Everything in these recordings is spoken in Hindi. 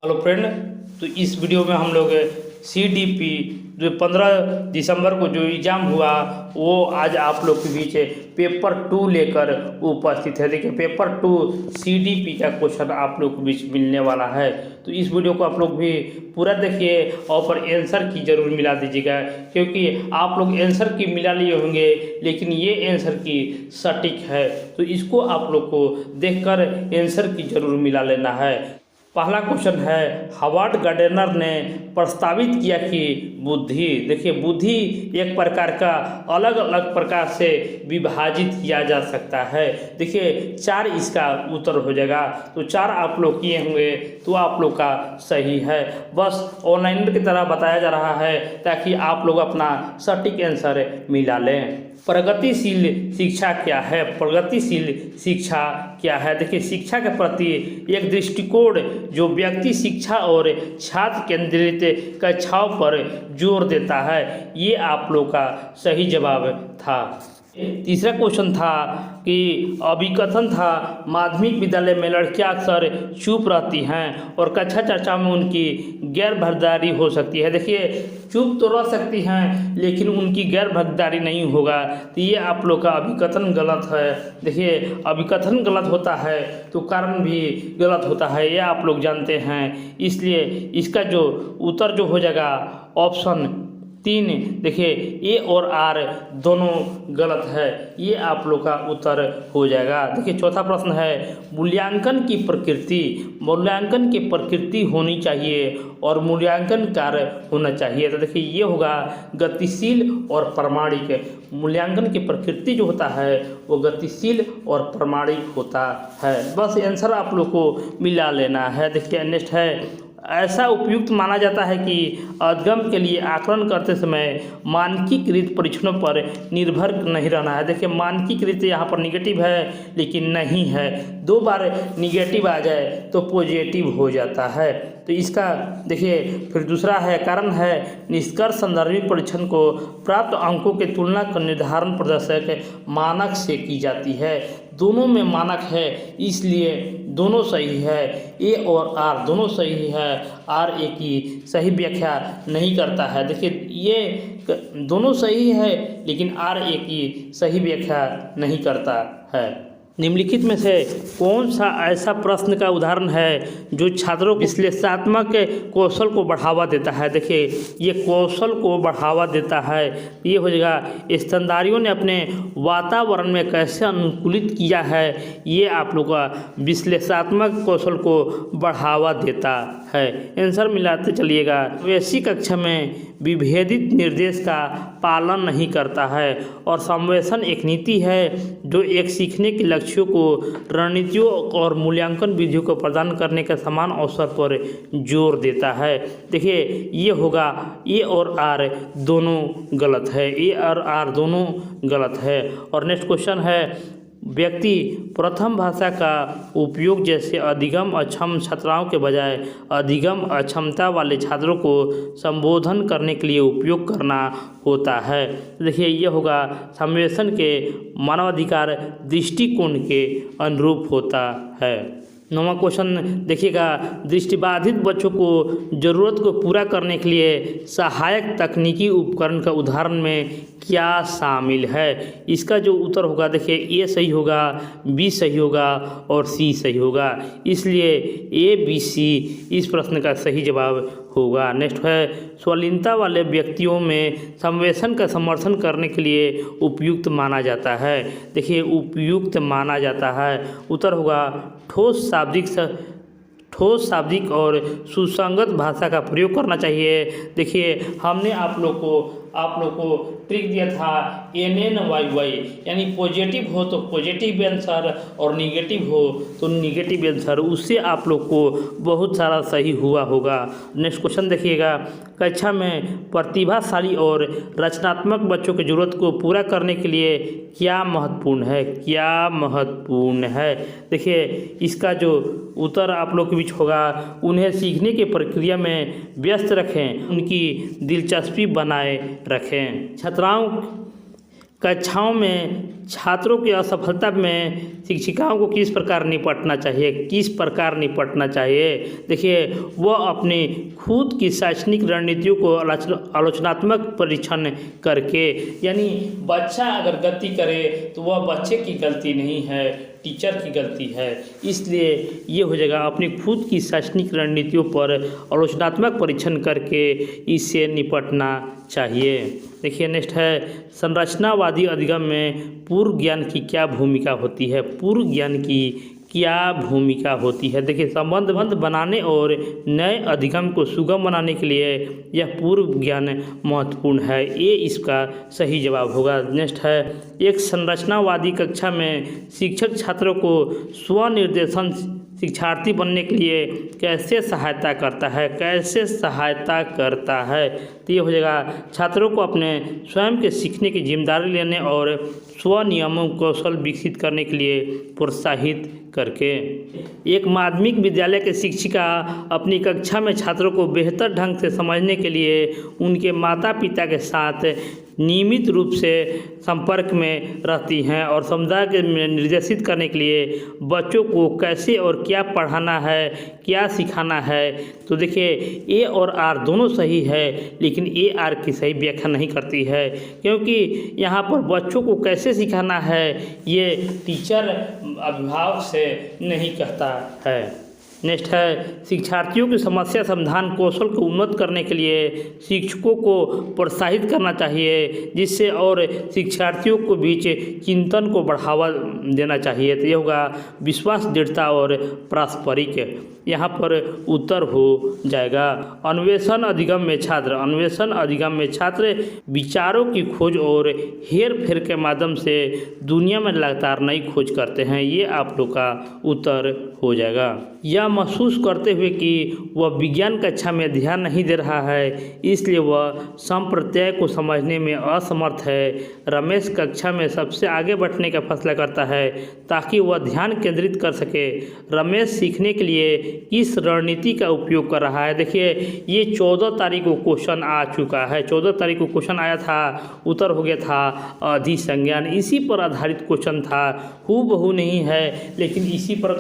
Hello friend. तो इस वीडियो में हम लोग CDP जो 15 दिसंबर को जो एग्ज़ाम हुआ वो आज आप लोग के बीच पेपर 2 लेकर उपस्थित है। देखिए पेपर 2 CDP का क्वेश्चन आप लोग के बीच मिलने वाला है। तो इस वीडियो को आप लोग भी पूरा देखिए और पर आंसर की ज़रूर मिला दीजिएगा, क्योंकि आप लोग आंसर की मिला लिए होंगे लेकिन ये आंसर की सटीक है, तो इसको आप लोग को देखकर आंसर की ज़रूर मिला लेना है। पहला क्वेश्चन है, हावर्ड गार्डनर ने प्रस्तावित किया कि बुद्धि, देखिए बुद्धि एक प्रकार का अलग अलग प्रकार से विभाजित किया जा सकता है। देखिए 4 इसका उत्तर हो जाएगा, तो 4 आप लोग किए होंगे तो आप लोग का सही है। बस ऑनलाइन की तरह बताया जा रहा है ताकि आप लोग अपना सटीक आंसर मिला लें। प्रगतिशील शिक्षा क्या है? प्रगतिशील शिक्षा क्या है? देखिए शिक्षा के प्रति एक दृष्टिकोण जो व्यक्ति शिक्षा और छात्र केंद्रित कक्षाओं पर जोर देता है, ये आप लोग का सही जवाब था। तीसरा क्वेश्चन था कि अभिकथन था, माध्यमिक विद्यालय में लड़कियां अक्सर चुप रहती हैं और कक्षा चर्चा में उनकी गैर भागीदारी हो सकती है। देखिए चुप तो रह सकती हैं लेकिन उनकी गैर भागीदारी नहीं होगा, तो ये आप लोग का अभिकथन गलत है। देखिए अभिकथन गलत होता है तो कारण भी गलत होता है, ये आप लोग जानते हैं। इसलिए इसका जो उत्तर जो हो जाएगा ऑप्शन 3, देखिए ए और आर दोनों गलत है, ये आप लोग का उत्तर हो जाएगा। देखिए चौथा प्रश्न है, मूल्यांकन की प्रकृति, मूल्यांकन की प्रकृति होनी चाहिए और मूल्यांकन कार्य होना चाहिए। तो देखिए ये होगा गतिशील और प्रामाणिक। मूल्यांकन की प्रकृति जो होता है वो गतिशील और प्रामाणिक होता है। बस आंसर आप लोग को मिला लेना है। देखिए नेक्स्ट है, ऐसा उपयुक्त माना जाता है कि अधगम के लिए आकलन करते समय मानकीकृत परीक्षणों पर निर्भर नहीं रहना है। देखिए मानकीकृत यहाँ पर निगेटिव है लेकिन नहीं है, 2 बार निगेटिव आ जाए तो पॉजिटिव हो जाता है। तो इसका देखिए फिर दूसरा है, कारण है निष्कर्ष संदर्भित परीक्षण को प्राप्त अंकों के तुलना का निर्धारण प्रदर्शक मानक से की जाती है। दोनों में मानक है इसलिए दोनों सही है, ए और आर दोनों सही है, आर ए की सही व्याख्या नहीं करता है। देखिए ये दोनों सही है लेकिन आर ए की सही व्याख्या नहीं करता है। निम्नलिखित में से कौन सा ऐसा प्रश्न का उदाहरण है जो छात्रों के विश्लेषणात्मक कौशल को बढ़ावा देता है? देखिए ये कौशल को बढ़ावा देता है, ये हो जाएगा स्तनधारियों ने अपने वातावरण में कैसे अनुकूलित किया है, ये आप लोग का विश्लेषणात्मक कौशल को बढ़ावा देता है। आंसर मिलाते चलिएगा। वैसी कक्षा में विभेदित निर्देश का पालन नहीं करता है और सम्वेषण एक नीति है जो एक सीखने के लक्ष्यों को, रणनीतियों और मूल्यांकन विधियों को प्रदान करने के समान अवसर पर जोर देता है। देखिए ये होगा ए और आर दोनों गलत है, ए और आर दोनों गलत है। और नेक्स्ट क्वेश्चन है, व्यक्ति प्रथम भाषा का उपयोग जैसे अधिगम अक्षम छात्राओं के बजाय अधिगम अक्षमता वाले छात्रों को संबोधन करने के लिए उपयोग करना होता है। देखिए ये होगा सम्मेलन के मानवाधिकार दृष्टिकोण के अनुरूप होता है। 9वां क्वेश्चन देखिएगा, दृष्टिबाधित बच्चों को ज़रूरत को पूरा करने के लिए सहायक तकनीकी उपकरण का उदाहरण में क्या शामिल है? इसका जो उत्तर होगा देखिए ए सही होगा, बी सही होगा और सी सही होगा, इसलिए ए बी सी इस प्रश्न का सही जवाब होगा। नेक्स्ट है, स्वलीनता वाले व्यक्तियों में सम्वेषण का समर्थन करने के लिए उपयुक्त माना जाता है। देखिए उपयुक्त माना जाता है, उत्तर होगा ठोस शाब्दिक और सुसंगत भाषा का प्रयोग करना चाहिए। देखिए हमने आप लोग को ट्रिक दिया था NNYY, यानी पॉजिटिव हो तो पॉजिटिव आंसर और निगेटिव हो तो निगेटिव आंसर, उससे आप लोग को बहुत सारा सही हुआ होगा। नेक्स्ट क्वेश्चन देखिएगा, कक्षा में प्रतिभाशाली और रचनात्मक बच्चों की ज़रूरत को पूरा करने के लिए क्या महत्वपूर्ण है? क्या महत्वपूर्ण है? देखिए इसका जो उत्तर आप लोग के बीच होगा, उन्हें सीखने की प्रक्रिया में व्यस्त रखें, उनकी दिलचस्पी बनाए रखें। छात्राओं कक्षाओं में छात्रों की असफलता में शिक्षिकाओं को किस प्रकार निपटना चाहिए। देखिए, वह अपनी खुद की शैक्षणिक रणनीतियों को आलोचनात्मक परीक्षण करके, यानी बच्चा अगर गलती करे तो वह बच्चे की गलती नहीं है, टीचर की गलती है। इसलिए ये हो जाएगा, अपनी खुद की शैक्षणिक रणनीतियों पर आलोचनात्मक परीक्षण करके इससे निपटना चाहिए। देखिए नेक्स्ट है, संरचनावादी अधिगम में पूर्व ज्ञान की क्या भूमिका होती है। पूर्व ज्ञान की क्या भूमिका होती है। देखिए, संबंध बनाने और नए अधिगम को सुगम बनाने के लिए यह पूर्व ज्ञान महत्वपूर्ण है। ये इसका सही जवाब होगा। नेक्स्ट है, एक संरचनावादी कक्षा में शिक्षक छात्रों को स्वनिर्देशन शिक्षार्थी बनने के लिए कैसे सहायता करता है। तो ये हो जाएगा, छात्रों को अपने स्वयं के सीखने की जिम्मेदारी लेने और स्वनियमन कौशल विकसित करने के लिए प्रोत्साहित करके। एक माध्यमिक विद्यालय के शिक्षिका अपनी कक्षा में छात्रों को बेहतर ढंग से समझने के लिए उनके माता पिता के साथ नियमित रूप से संपर्क में रहती हैं और समुदाय के निर्देशित करने के लिए बच्चों को कैसे और क्या पढ़ाना है, क्या सिखाना है। तो देखिए, ए और आर दोनों सही है, लेकिन ए आर की सही व्याख्या नहीं करती है, क्योंकि यहाँ पर बच्चों को कैसे सिखाना है ये टीचर अभिभावक से नहीं कहता है। नेक्स्ट है, शिक्षार्थियों की समस्या समाधान कौशल को उन्नत करने के लिए शिक्षकों को प्रोत्साहित करना चाहिए, जिससे और शिक्षार्थियों के बीच चिंतन को बढ़ावा देना चाहिए। तो यह होगा विश्वास, दृढ़ता और पारस्परिक। यहाँ पर उत्तर हो जाएगा अन्वेषण अधिगम में छात्र विचारों की खोज और हेर फेर के माध्यम से दुनिया में लगातार नई खोज करते हैं। ये आप लोग का उत्तर हो जाएगा। यह महसूस करते हुए कि वह विज्ञान कक्षा में ध्यान नहीं दे रहा है, इसलिए वह संप्रत्यय को समझने में असमर्थ है। रमेश कक्षा में सबसे आगे बढ़ने का फैसला करता है ताकि वह ध्यान केंद्रित कर सके। रमेश सीखने के लिए किस रणनीति का उपयोग कर रहा है। देखिए, ये 14 तारीख को क्वेश्चन आ चुका है। 14 तारीख को क्वेश्चन आया था, उत्तर हो गया था अधिसंज्ञान। इसी पर आधारित क्वेश्चन था, हूबहू नहीं है, लेकिन इसी पर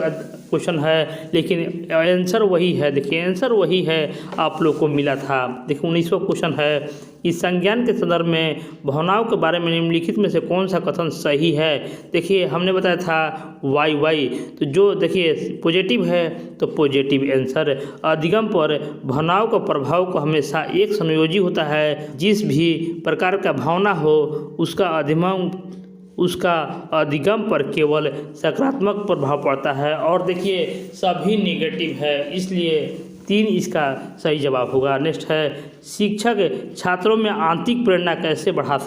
क्वेश्चन है, लेकिन आंसर वही है। देखिए, आंसर वही है आप लोग को मिला था। देखिए, 19वां क्वेश्चन है, इस संज्ञान के संदर्भ में भावनाओं के बारे में निम्नलिखित में से कौन सा कथन सही है। देखिए, हमने बताया था वाई, तो जो देखिए पॉजिटिव है तो पॉजिटिव आंसर। अधिगम पर भावनाओं का प्रभाव को हमेशा एक संयोजी होता है। जिस भी प्रकार का भावना हो उसका अधिगम पर केवल सकारात्मक प्रभाव पड़ता है, और देखिए सभी नेगेटिव है, इसलिए 3 इसका सही जवाब होगा। नेक्स्ट है, शिक्षक छात्रों में आंतरिक प्रेरणा कैसे बढ़ा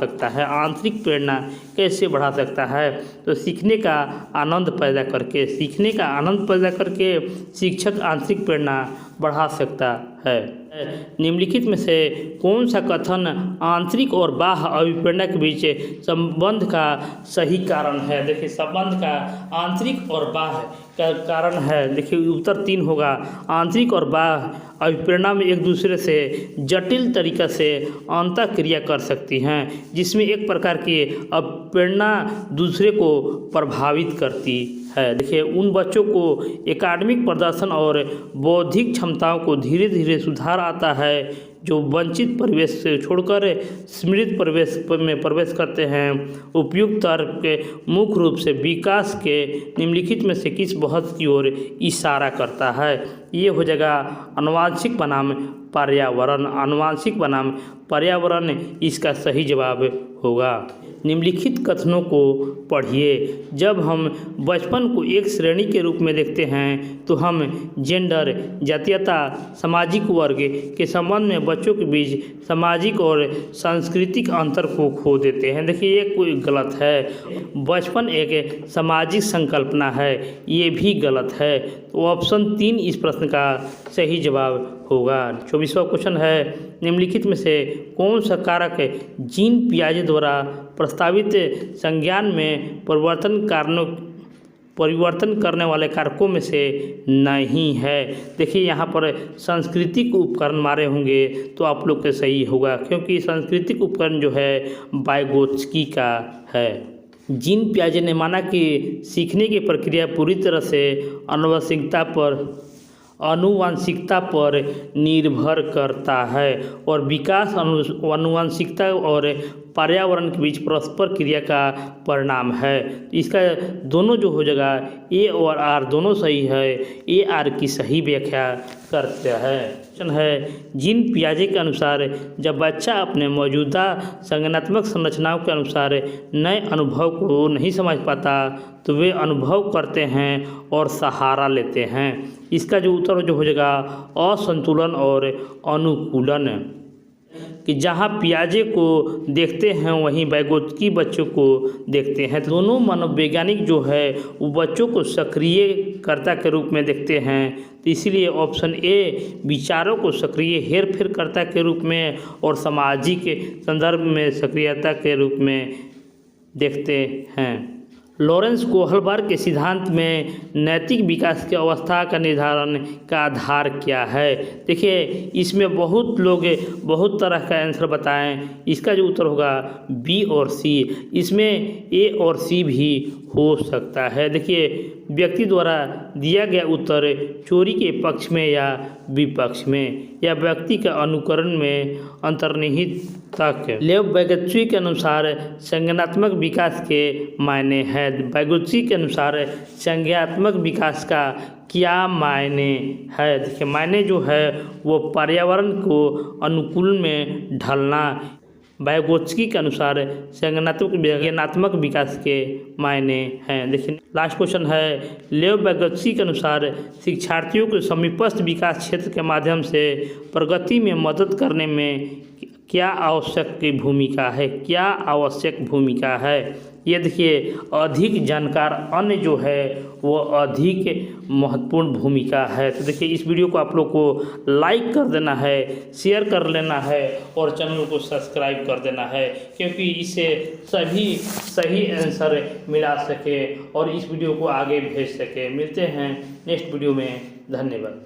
सकता है। तो सीखने का आनंद पैदा करके शिक्षक आंतरिक प्रेरणा बढ़ा सकता है। निम्नलिखित में से कौन सा कथन आंतरिक और बाह्य अभिप्रेरणा के बीच संबंध का सही कारण है। देखिए, संबंध का आंतरिक और बाह्य का कारण है। देखिए, उत्तर 3 होगा। आंतरिक और बाह्य अभिप्रेरणा में एक दूसरे से जटिल तरीक़ा से अंतःक्रिया कर सकती हैं, जिसमें एक प्रकार की अभिप्रेरणा दूसरे को प्रभावित करती है। देखिए, उन बच्चों को एकेडमिक प्रदर्शन और बौद्धिक क्षमताओं को धीरे धीरे सुधार आता है जो वंचित परिवेश से छोड़कर स्मृत परिवेश में प्रवेश करते हैं। उपयुक्त तर्क के मुख्य रूप से विकास के निम्नलिखित में से किस बहुत की ओर इशारा करता है। ये हो जाएगा आनुवांशिक बनाम पर्यावरण इसका सही जवाब होगा। निम्नलिखित कथनों को पढ़िए। जब हम बचपन को एक श्रेणी के रूप में देखते हैं तो हम जेंडर, जातीयता, सामाजिक वर्ग के संबंध में बच्चों के बीच सामाजिक और सांस्कृतिक अंतर को खो देते हैं। देखिए, ये कोई गलत है। बचपन एक सामाजिक संकल्पना है, ये भी गलत है। तो ऑप्शन 3 इस प्रश्न का सही जवाब होगा। 24वां क्वेश्चन है, निम्नलिखित में से कौन सा कारक जीन पियाजे द्वारा प्रस्तावित संज्ञान में परिवर्तन कारणों परिवर्तन करने वाले कारकों में से नहीं है। देखिए यहाँ पर सांस्कृतिक उपकरण मारे होंगे तो आप लोग के सही होगा, क्योंकि सांस्कृतिक उपकरण जो है वाइगोत्स्की का है। जीन पियाजे ने माना कि सीखने की प्रक्रिया पूरी तरह से आनुवांशिकता पर निर्भर करता है और विकास आनुवांशिकता और पर्यावरण के बीच परस्पर क्रिया का परिणाम है। इसका दोनों जो हो जाएगा ए और आर दोनों सही है, ए आर की सही व्याख्या करते हैं। क्वेश्चन है, जीन पियाजे के अनुसार जब बच्चा अपने मौजूदा संज्ञानात्मक संरचनाओं के अनुसार नए अनुभव को नहीं समझ पाता तो वे अनुभव करते हैं और सहारा लेते हैं। इसका जो उत्तर जो हो जाएगा असंतुलन और अनुकूलन, कि जहाँ पियाजे को देखते हैं वहीं वाइगोत्स्की बच्चों को देखते हैं। दोनों मनोवैज्ञानिक जो है वो बच्चों को सक्रियकर्ता के रूप में देखते हैं, तो इसीलिए ऑप्शन ए विचारों को सक्रिय हेरफेरकर्ता के रूप में और सामाजिक संदर्भ में सक्रियता के रूप में देखते हैं। लॉरेंस कोहलबर्ग के सिद्धांत में नैतिक विकास की अवस्था का निर्धारण का आधार क्या है। देखिए इसमें बहुत लोग बहुत तरह का आंसर बताएं, इसका जो उत्तर होगा बी और सी। इसमें ए और सी भी हो सकता है। देखिए व्यक्ति द्वारा दिया गया उत्तर चोरी के पक्ष में या विपक्ष में या व्यक्ति का अनुकरण में अंतर्निहित तक। लेव वाइगोत्स्की के अनुसार संज्ञानात्मक विकास के मायने हैं। वाइगोत्स्की के अनुसार संज्ञानात्मक विकास का क्या मायने है। देखिए मायने जो है वो पर्यावरण को अनुकूल में ढलना। वाइगोत्स्की के अनुसार संज्ञानात्मक विकास के मायने हैं। देखिए लास्ट क्वेश्चन है, लेव वाइगोत्स्की के अनुसार शिक्षार्थियों को समीपस्थ विकास क्षेत्र के माध्यम से प्रगति में मदद करने में क्या आवश्यक भूमिका है, क्या आवश्यक भूमिका है। ये देखिए अधिक जानकार अन्य जो है वो अधिक महत्वपूर्ण भूमिका है। तो देखिए इस वीडियो को आप लोग को लाइक कर देना है, शेयर कर लेना है और चैनल को सब्सक्राइब कर देना है, क्योंकि इससे सभी सही आंसर मिला सके और इस वीडियो को आगे भेज सके। मिलते हैं नेक्स्ट वीडियो में, धन्यवाद।